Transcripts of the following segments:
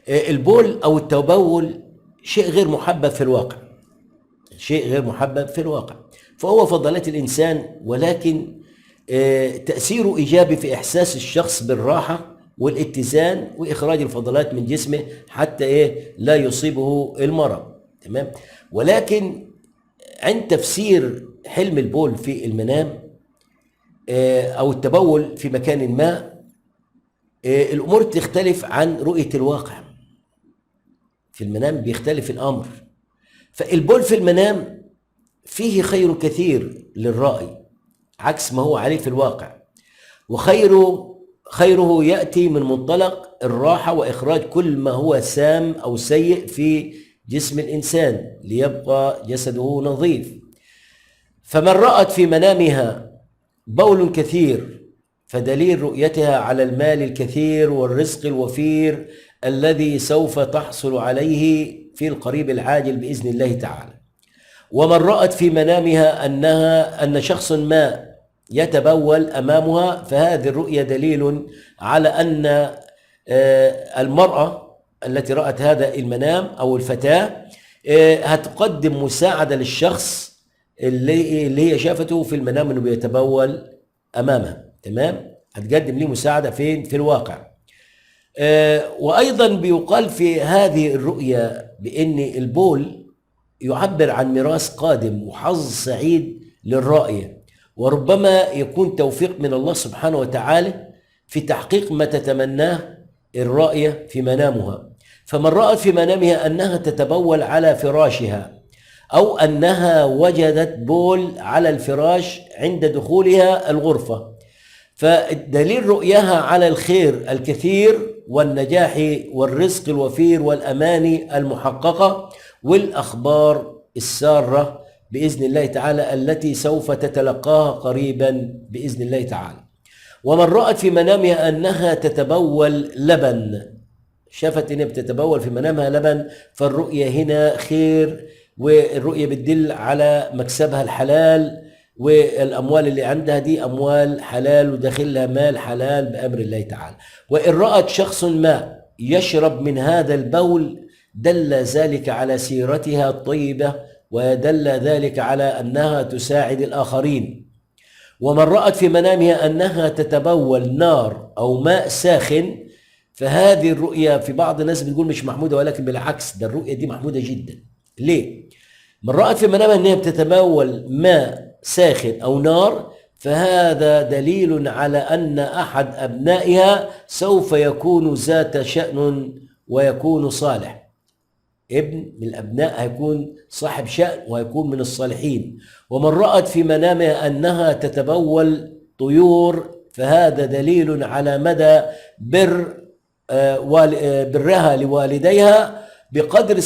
البول أو التبول شيء غير محبب في الواقع، شيء غير محبب في الواقع، فهو فضلات الإنسان، ولكن تأثيره إيجابي في إحساس الشخص بالراحة والاتزان وإخراج الفضلات من جسمه حتى لا يصيبه المرض. تمام. ولكن عند تفسير حلم البول في المنام أو التبول في مكان ما، الأمور تختلف عن رؤية الواقع. في المنام بيختلف الأمر. فالبول في المنام فيه خير كثير للرائي عكس ما هو عليه في الواقع، خيره يأتي من منطلق الراحة وإخراج كل ما هو سام أو سيء في جسم الإنسان ليبقى جسده نظيف. فمن رأت في منامها بول كثير فدليل رؤيتها على المال الكثير والرزق الوفير الذي سوف تحصل عليه في القريب العاجل بإذن الله تعالى. ومن رأت في منامها أن شخص ما يتبول أمامها فهذه الرؤية دليل على أن المرأة التي رأت هذا المنام أو الفتاة هتقدم مساعدة للشخص اللي هي شافته في المنام أنه بيتبول أمامها. تمام. هتقدم ليه مساعدة فين؟ في الواقع. وأيضا بيقال في هذه الرؤية بأن البول يعبر عن ميراث قادم وحظ سعيد للرائية، وربما يكون توفيق من الله سبحانه وتعالى في تحقيق ما تتمناه الرائية في منامها. فمن رأت في منامها أنها تتبول على فراشها أو أنها وجدت بول على الفراش عند دخولها الغرفة، فدليل رؤياها على الخير الكثير والنجاح والرزق الوفير والأماني المحققة والأخبار السارة بإذن الله تعالى التي سوف تتلقاها قريبا بإذن الله تعالى. ومن رأت في منامها أنها تتبول لبن، شافت أنها بتتبول في منامها لبن، فالرؤية هنا خير، والرؤية بتدل على مكسبها الحلال، والأموال اللي عندها دي أموال حلال وداخلها مال حلال بأمر الله تعالى. وإن رأت شخص ما يشرب من هذا البول دل ذلك على سيرتها الطيبة، ودل ذلك على أنها تساعد الآخرين. ومن رأت في منامها أنها تتبول نار أو ماء ساخن فهذه الرؤية في بعض الناس بتقول مش محمودة، ولكن بالعكس ده الرؤية دي محمودة جدا. ليه؟ من رأت في منامها أنها بتتبول ماء ساخن أو نار فهذا دليل على أن أحد أبنائها سوف يكون ذات شأن ويكون صالح. ابن من الأبناء هيكون صاحب شأن وهيكون من الصالحين. ومن رأت في منامها أنها تتبول طيور فهذا دليل على مدى برها لوالديها بقدر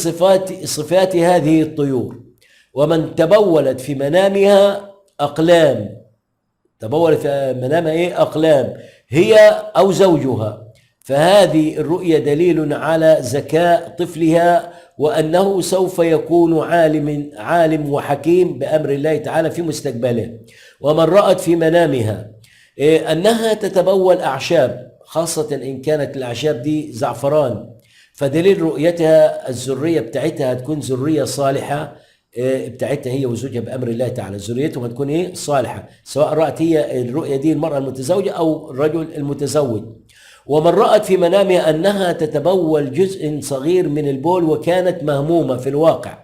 صفات هذه الطيور. ومن تبولت في منامها أقلام، تبولت في منامها أقلام هي أو زوجها، فهذه الرؤية دليل على ذكاء طفلها وأنه سوف يكون عالم وحكيم بأمر الله تعالى في مستقبله. ومن رأت في منامها أنها تتبول أعشاب، خاصة إن كانت الأعشاب دي زعفران، فدليل رؤيتها الذرية بتاعتها هتكون ذرية صالحة بتاعتها هي وزوجها بأمر الله تعالى، ذريتهم هتكون صالحة، سواء رأت هي الرؤية دي المرأة المتزوجة أو الرجل المتزوج. ومن رأت في منامها أنها تتبول جزء صغير من البول وكانت مهمومة في الواقع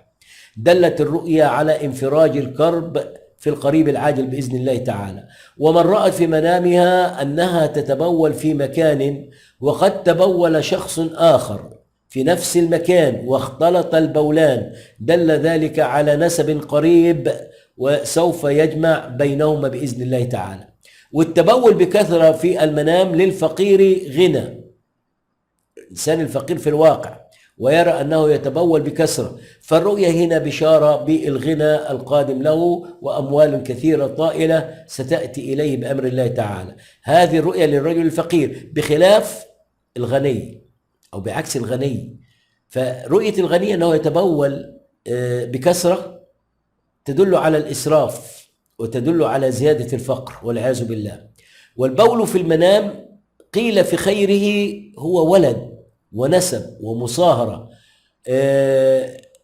دلت الرؤية على انفراج الكرب في القريب العاجل بإذن الله تعالى. ومن رأت في منامها أنها تتبول في مكان وقد تبول شخص آخر في نفس المكان واختلط البولان دل ذلك على نسب قريب وسوف يجمع بينهما بإذن الله تعالى. والتبول بكثرة في المنام للفقير غنى، الإنسان الفقير في الواقع ويرى أنه يتبول بكثرة، فالرؤية هنا بشارة بالغنى القادم له وأموال كثيرة طائلة ستأتي إليه بأمر الله تعالى. هذه الرؤية للرجل الفقير بخلاف الغني أو بعكس الغني. فرؤية الغني أنه يتبول بكثرة تدل على الإسراف وتدل على زيادة الفقر والعياذ بالله. والبول في المنام قيل في خيره هو ولد ونسب ومصاهرة،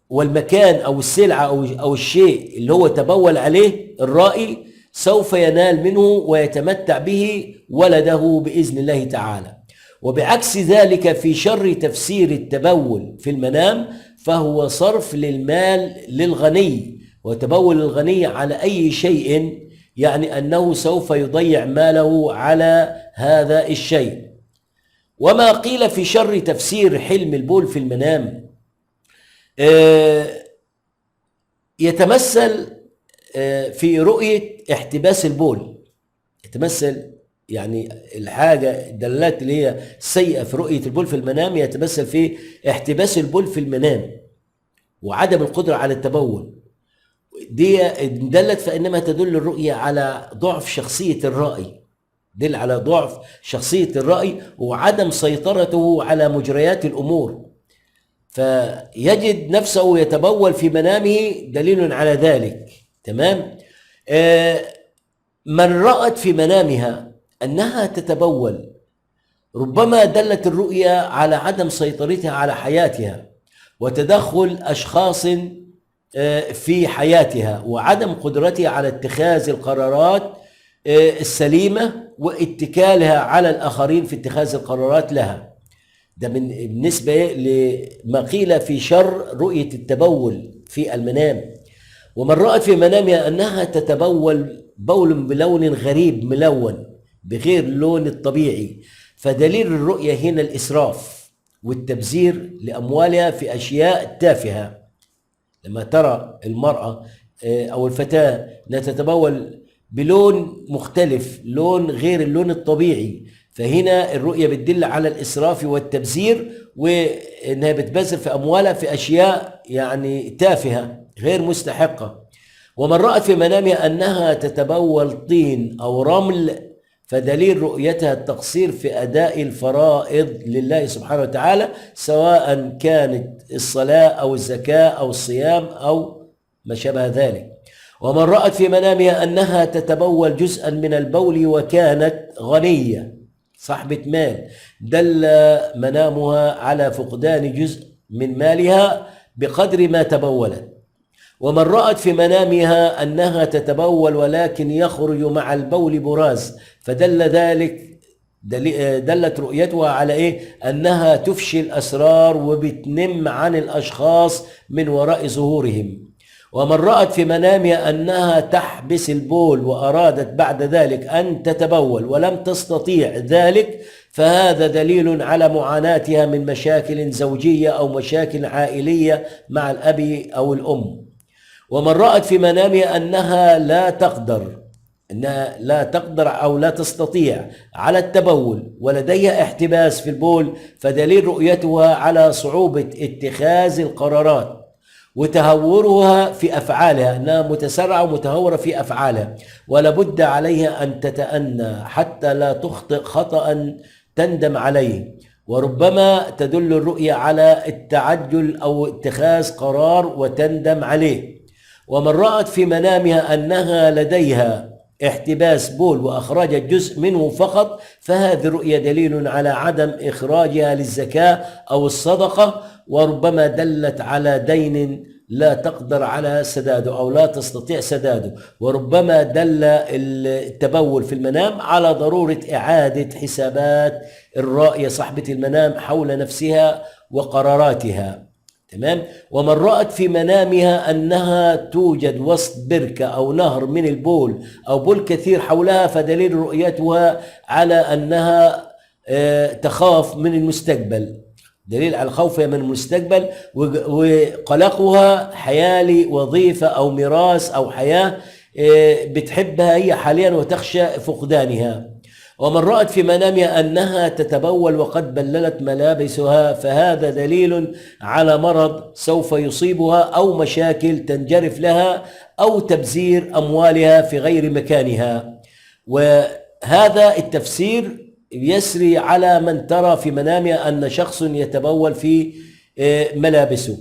والمكان أو السلعة أو الشيء اللي هو تبول عليه الرائي سوف ينال منه ويتمتع به ولده بإذن الله تعالى. وبعكس ذلك في شر تفسير التبول في المنام فهو صرف للمال للغني، وتبول الغني على أي شيء يعني أنه سوف يضيع ماله على هذا الشيء. وما قيل في شر تفسير حلم البول في المنام يتمثل في رؤية احتباس البول. يتمثل يعني الحاجة الدلالات اللي هي سيئة في رؤية البول في المنام يتمثل في احتباس البول في المنام وعدم القدرة على التبول. دي دلت فإنما تدل الرؤية على ضعف شخصية الرائي، دل على ضعف شخصية الرائي وعدم سيطرته على مجريات الأمور، فيجد نفسه يتبول في منامه دليل على ذلك. تمام. من رأت في منامها أنها تتبول ربما دلت الرؤيا على عدم سيطرتها على حياتها وتدخل أشخاص في حياتها وعدم قدرتها على اتخاذ القرارات السليمة واتكالها على الآخرين في اتخاذ القرارات لها. ده بالنسبة لما قيل في شر رؤية التبول في المنام. ومن رأت في منامها أنها تتبول بول بلون غريب ملون بغير اللون الطبيعي فدليل الرؤية هنا الإسراف والتبذير لأموالها في أشياء تافهة. لما ترى المرأة أو الفتاة أنها تتبول بلون مختلف، لون غير اللون الطبيعي، فهنا الرؤية بتدل على الإسراف والتبذير وأنها بتبذر في أموالها في أشياء يعني تافهة غير مستحقة. ومن رأت في منامها أنها تتبول طين أو رمل فدليل رؤيتها التقصير في أداء الفرائض لله سبحانه وتعالى سواء كانت الصلاة أو الزكاة أو الصيام أو ما شابه ذلك. ومن رأت في منامها أنها تتبول جزءا من البول وكانت غنية صاحبة مال دل منامها على فقدان جزء من مالها بقدر ما تبولت. ومن رأت في منامها أنها تتبول ولكن يخرج مع البول براز فدل ذلك دلت رؤيتها على إيه؟ أنها تفشي الأسرار وبتنم عن الأشخاص من وراء ظهورهم. ومن رأت في منامها أنها تحبس البول وأرادت بعد ذلك أن تتبول ولم تستطيع ذلك فهذا دليل على معاناتها من مشاكل زوجية أو مشاكل عائلية مع الأب أو الأم. ومن رأت في منامها أنها لا تقدر أو لا تستطيع على التبول ولديها احتباس في البول فدليل رؤيتها على صعوبة اتخاذ القرارات وتهورها في أفعالها، أنها متسرعة ومتهورة في أفعالها ولا بد عليها أن تتأنى حتى لا تخطئ خطأ تندم عليه. وربما تدل الرؤيا على التعجل أو اتخاذ قرار وتندم عليه. ومن رأت في منامها أنها لديها احتباس بول وأخرجت جزء منه فقط فهذه الرؤيا دليل على عدم إخراجها للزكاة أو الصدقة وربما دلت على دين لا تقدر على سداده أو لا تستطيع سداده. وربما دل التبول في المنام على ضرورة إعادة حسابات الرائية صاحبة المنام حول نفسها وقراراتها. تمام. ومن رأت في منامها أنها توجد وسط بركة أو نهر من البول أو بول كثير حولها فدليل رؤيتها على أنها تخاف من المستقبل، دليل على خوفها من المستقبل وقلقها حياة لوظيفة أو ميراث أو حياة بتحبها هي حاليا وتخشى فقدانها. ومن رأت في منامها أنها تتبول وقد بللت ملابسها فهذا دليل على مرض سوف يصيبها أو مشاكل تنجرف لها أو تبذير أموالها في غير مكانها. وهذا التفسير يسري على من ترى في منامها أن شخص يتبول في ملابسه.